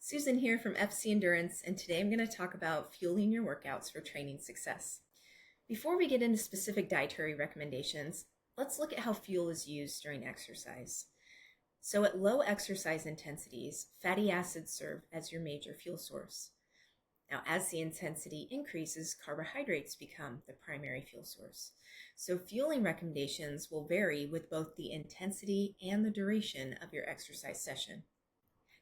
Susan here from FC Endurance, and today I'm going to talk about fueling your workouts for training success. Before we get into specific dietary recommendations, let's look at how fuel is used during exercise. So at low exercise intensities, fatty acids serve as your major fuel source. Now, as the intensity increases, carbohydrates become the primary fuel source. So fueling recommendations will vary with both the intensity and the duration of your exercise session.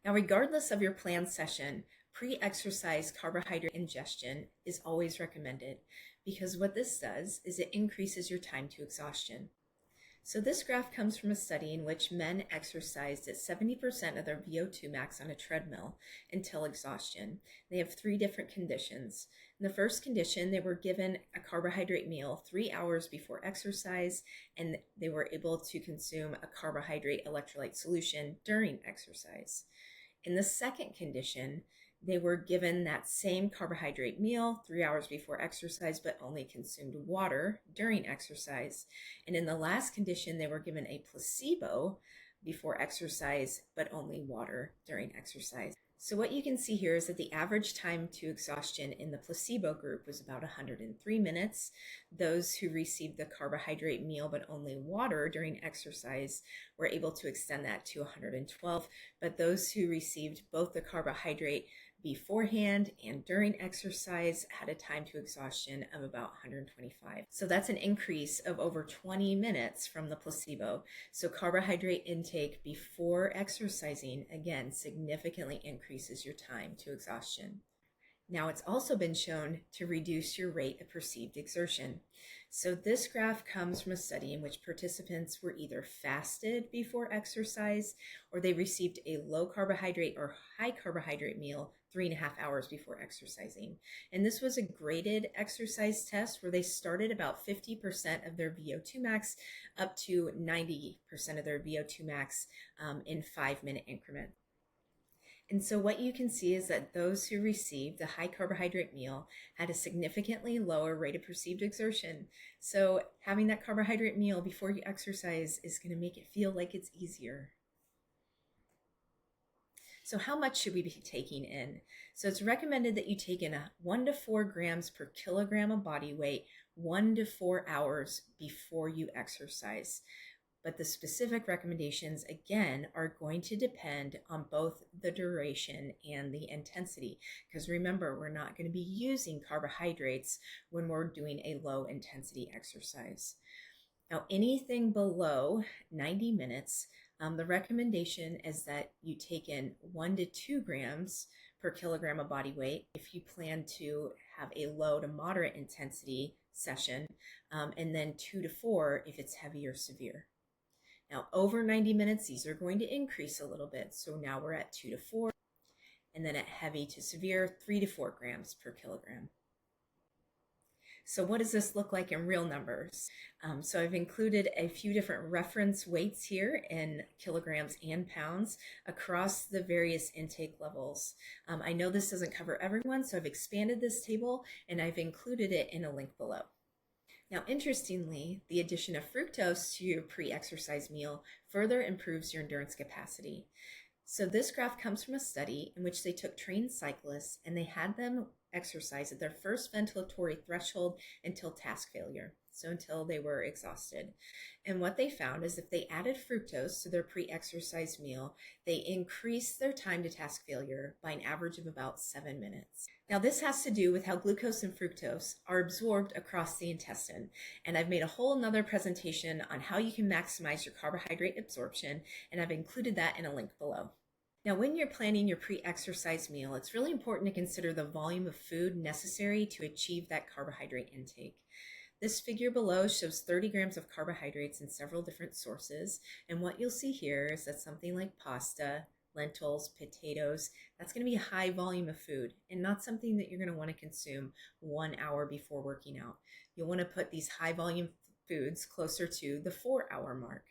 Now, regardless of your planned session, pre-exercise carbohydrate ingestion is always recommended because what this does is it increases your time to exhaustion. So this graph comes from a study in which men exercised at 70% of their VO2 max on a treadmill until exhaustion. They have three different conditions. In the first condition, they were given a carbohydrate meal 3 hours before exercise, and they were able to consume a carbohydrate electrolyte solution during exercise. In the second condition, they were given that same carbohydrate meal 3 hours before exercise, but only consumed water during exercise. And in the last condition, they were given a placebo before exercise, but only water during exercise. So what you can see here is that the average time to exhaustion in the placebo group was about 103 minutes. Those who received the carbohydrate meal but only water during exercise were able to extend that to 112, but those who received both the carbohydrate beforehand and during exercise had a time to exhaustion of about 125. So that's an increase of over 20 minutes from the placebo. So carbohydrate intake before exercising, again, significantly increases your time to exhaustion. Now, it's also been shown to reduce your rate of perceived exertion. So this graph comes from a study in which participants were either fasted before exercise or they received a low carbohydrate or high carbohydrate meal 3.5 hours before exercising. And this was a graded exercise test where they started about 50% of their VO2 max up to 90% of their VO2 max in 5-minute increments. And so what you can see is that those who received the high carbohydrate meal had a significantly lower rate of perceived exertion. So having that carbohydrate meal before you exercise is going to make it feel like it's easier. So how much should we be taking in? So it's recommended that you take in 1 to 4 grams per kilogram of body weight 1 to 4 hours before you exercise. But the specific recommendations, again, are going to depend on both the duration and the intensity. Because remember, we're not going to be using carbohydrates when we're doing a low intensity exercise. Now, anything below 90 minutes, the recommendation is that you take in 1 to 2 grams per kilogram of body weight if you plan to have a low to moderate intensity session, and then 2 to 4 if it's heavy or severe. Now, over 90 minutes, these are going to increase a little bit. So now we're at 2 to 4, and then at heavy to severe, 3 to 4 grams per kilogram. So what does this look like in real numbers? So I've included a few different reference weights here in kilograms and pounds across the various intake levels. I know this doesn't cover everyone, so I've expanded this table and I've included it in a link below. Now, interestingly, the addition of fructose to your pre-exercise meal further improves your endurance capacity. So this graph comes from a study in which they took trained cyclists and they had them exercise at their first ventilatory threshold until task failure, so until they were exhausted. And what they found is if they added fructose to their pre-exercise meal, they increased their time to task failure by an average of about 7 minutes. Now, this has to do with how glucose and fructose are absorbed across the intestine. And I've made a whole nother presentation on how you can maximize your carbohydrate absorption, and I've included that in a link below. Now, when you're planning your pre-exercise meal, it's really important to consider the volume of food necessary to achieve that carbohydrate intake. This figure below shows 30 grams of carbohydrates in several different sources. And what you'll see here is that something like pasta, lentils, potatoes, that's going to be a high volume of food and not something that you're going to want to consume 1 hour before working out. You'll want to put these high volume foods closer to the 4-hour mark.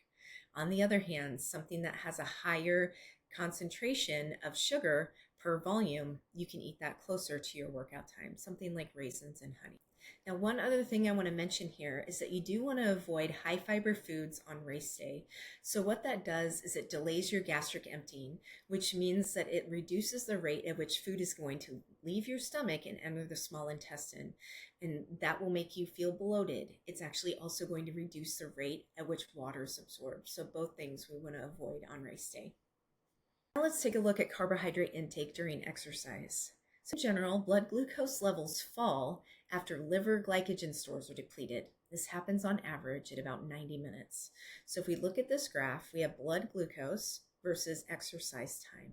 On the other hand, something that has a higher concentration of sugar per volume, you can eat that closer to your workout time, something like raisins and honey. Now, one other thing I want to mention here is that you do want to avoid high fiber foods on race day. So what that does is it delays your gastric emptying, which means that it reduces the rate at which food is going to leave your stomach and enter the small intestine. And that will make you feel bloated. It's actually also going to reduce the rate at which water is absorbed. So both things we want to avoid on race day. Now let's take a look at carbohydrate intake during exercise. So in general, blood glucose levels fall after liver glycogen stores are depleted. This happens on average at about 90 minutes. So if we look at this graph, we have blood glucose versus exercise time.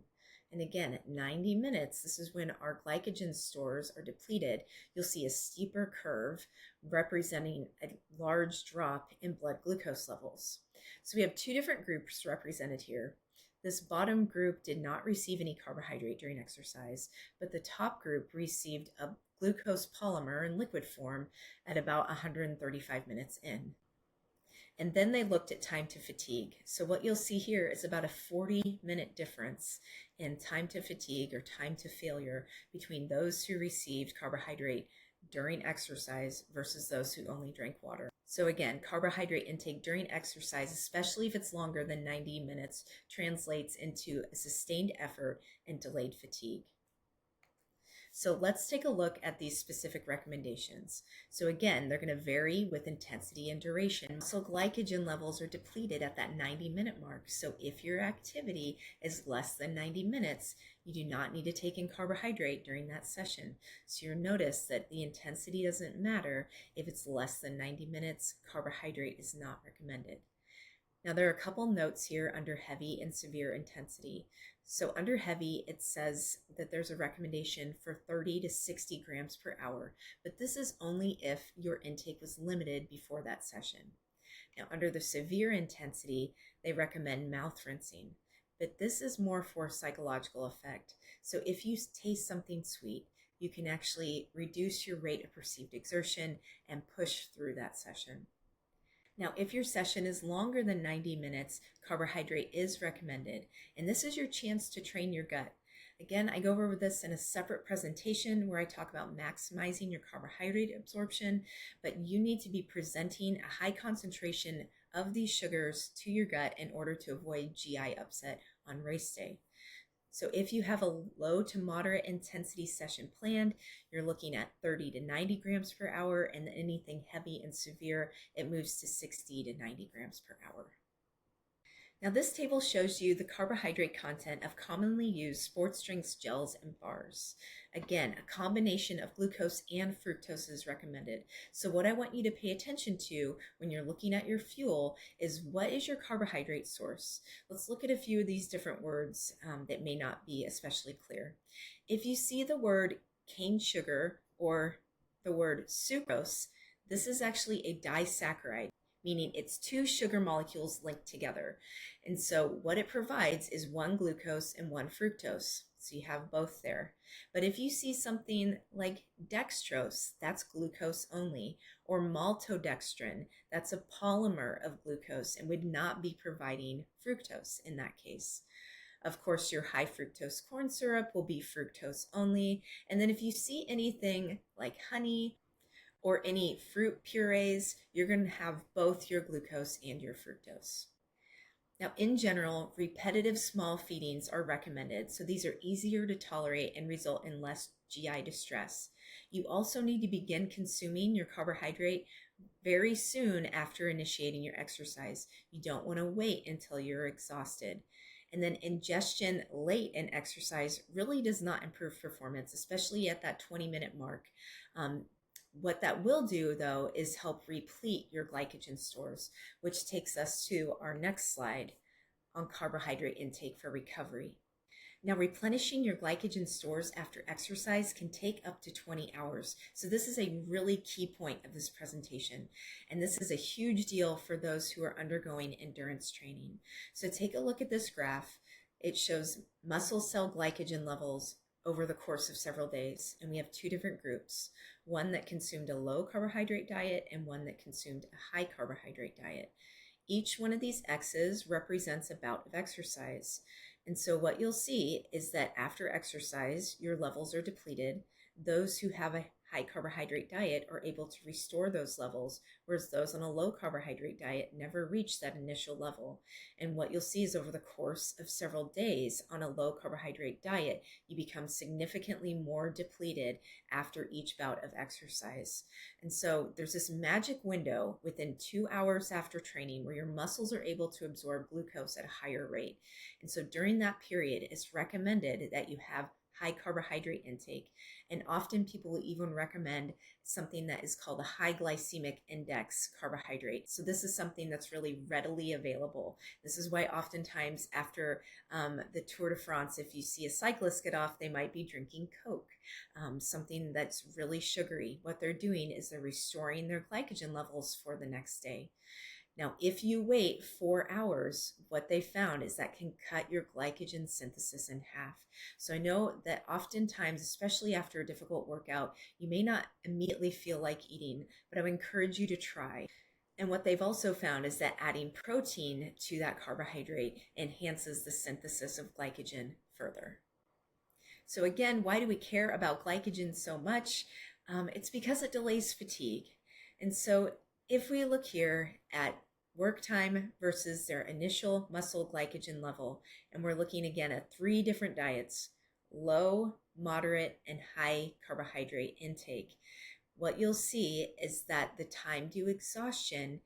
And again, at 90 minutes, this is when our glycogen stores are depleted. You'll see a steeper curve representing a large drop in blood glucose levels. So we have two different groups represented here. This bottom group did not receive any carbohydrate during exercise, but the top group received a glucose polymer in liquid form at about 135 minutes in. And then they looked at time to fatigue. So what you'll see here is about a 40-minute difference in time to fatigue or time to failure between those who received carbohydrate during exercise versus those who only drank water. So again, carbohydrate intake during exercise, especially if it's longer than 90 minutes, translates into a sustained effort and delayed fatigue. So let's take a look at these specific recommendations. So again, they're going to vary with intensity and duration. So glycogen levels are depleted at that 90-minute mark. So if your activity is less than 90 minutes, you do not need to take in carbohydrate during that session. So you'll notice that the intensity doesn't matter. If it's less than 90 minutes, carbohydrate is not recommended. Now there are a couple notes here under heavy and severe intensity. So under heavy, it says that there's a recommendation for 30 to 60 grams per hour, but this is only if your intake was limited before that session. Now under the severe intensity, they recommend mouth rinsing, but this is more for psychological effect. So if you taste something sweet, you can actually reduce your rate of perceived exertion and push through that session. Now, if your session is longer than 90 minutes, carbohydrate is recommended, and this is your chance to train your gut. Again, I go over this in a separate presentation where I talk about maximizing your carbohydrate absorption, but you need to be presenting a high concentration of these sugars to your gut in order to avoid GI upset on race day. So if you have a low to moderate intensity session planned, you're looking at 30 to 90 grams per hour, and anything heavy and severe, it moves to 60 to 90 grams per hour. Now this table shows you the carbohydrate content of commonly used sports drinks, gels, and bars. Again, a combination of glucose and fructose is recommended. So what I want you to pay attention to when you're looking at your fuel is what is your carbohydrate source? Let's look at a few of these different words that may not be especially clear. If you see the word cane sugar or the word sucrose, this is actually a disaccharide, meaning it's two sugar molecules linked together. And so what it provides is one glucose and one fructose. So you have both there. But if you see something like dextrose, that's glucose only, or maltodextrin, that's a polymer of glucose and would not be providing fructose in that case. Of course, your high fructose corn syrup will be fructose only. And then if you see anything like honey or any fruit purees, you're going to have both your glucose and your fructose. Now, in general, repetitive small feedings are recommended, so these are easier to tolerate and result in less GI distress. You also need to begin consuming your carbohydrate very soon after initiating your exercise. You don't want to wait until you're exhausted. And then ingestion late in exercise really does not improve performance, especially at that 20-minute mark. What that will do, though, is help replete your glycogen stores, which takes us to our next slide on carbohydrate intake for recovery. Now, replenishing your glycogen stores after exercise can take up to 20 hours. So this is a really key point of this presentation. And this is a huge deal for those who are undergoing endurance training. So take a look at this graph. It shows muscle cell glycogen levels over the course of several days. And we have two different groups, one that consumed a low carbohydrate diet and one that consumed a high carbohydrate diet. Each one of these X's represents a bout of exercise. And so what you'll see is that after exercise, your levels are depleted. Those who have a high carbohydrate diet are able to restore those levels, whereas those on a low carbohydrate diet never reach that initial level. And what you'll see is over the course of several days on a low carbohydrate diet, you become significantly more depleted after each bout of exercise. And so there's this magic window within 2 hours after training where your muscles are able to absorb glucose at a higher rate. And so during that period, it's recommended that you have high carbohydrate intake. And often people will even recommend something that is called a high glycemic index carbohydrate. So this is something that's really readily available. This is why oftentimes after the Tour de France, if you see a cyclist get off, they might be drinking Coke, something that's really sugary. What they're doing is they're restoring their glycogen levels for the next day. Now, if you wait 4 hours, what they found is that can cut your glycogen synthesis in half. So I know that oftentimes, especially after a difficult workout, you may not immediately feel like eating, but I would encourage you to try. And what they've also found is that adding protein to that carbohydrate enhances the synthesis of glycogen further. So again, why do we care about glycogen so much? It's because it delays fatigue. And so if we look here at work time versus their initial muscle glycogen level, and we're looking again at 3 different diets, low, moderate, and high carbohydrate intake, what you'll see is that the time to exhaustion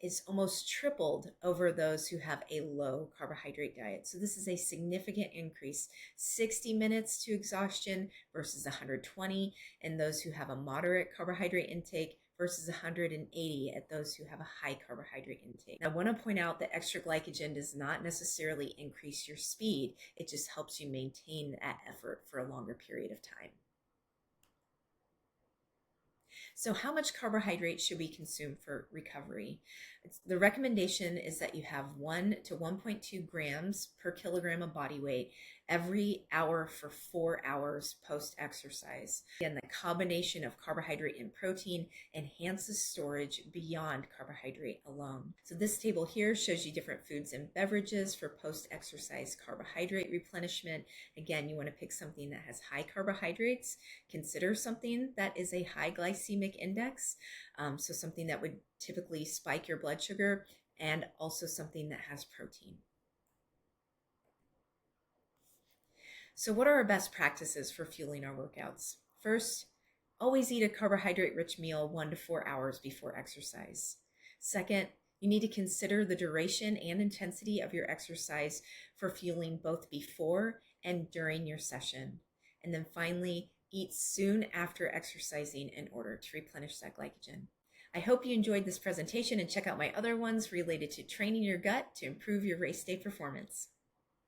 is almost tripled over those who have a low carbohydrate diet. So this is a significant increase, 60 minutes to exhaustion versus 120 in those who have a moderate carbohydrate intake versus 180 at those who have a high carbohydrate intake. Now, I want to point out that extra glycogen does not necessarily increase your speed. It just helps you maintain that effort for a longer period of time. So how much carbohydrate should we consume for recovery? The recommendation is that you have 1 to 1.2 grams per kilogram of body weight every hour for 4 hours post-exercise. Again, the combination of carbohydrate and protein enhances storage beyond carbohydrate alone. So this table here shows you different foods and beverages for post-exercise carbohydrate replenishment. Again, you want to pick something that has high carbohydrates. Consider something that is a high glycemic index, so something that would typically spike your blood sugar, and also something that has protein. So what are our best practices for fueling our workouts? First, always eat a carbohydrate-rich meal 1 to 4 hours before exercise. Second, you need to consider the duration and intensity of your exercise for fueling both before and during your session. And then finally, eat soon after exercising in order to replenish that glycogen. I hope you enjoyed this presentation and check out my other ones related to training your gut to improve your race day performance.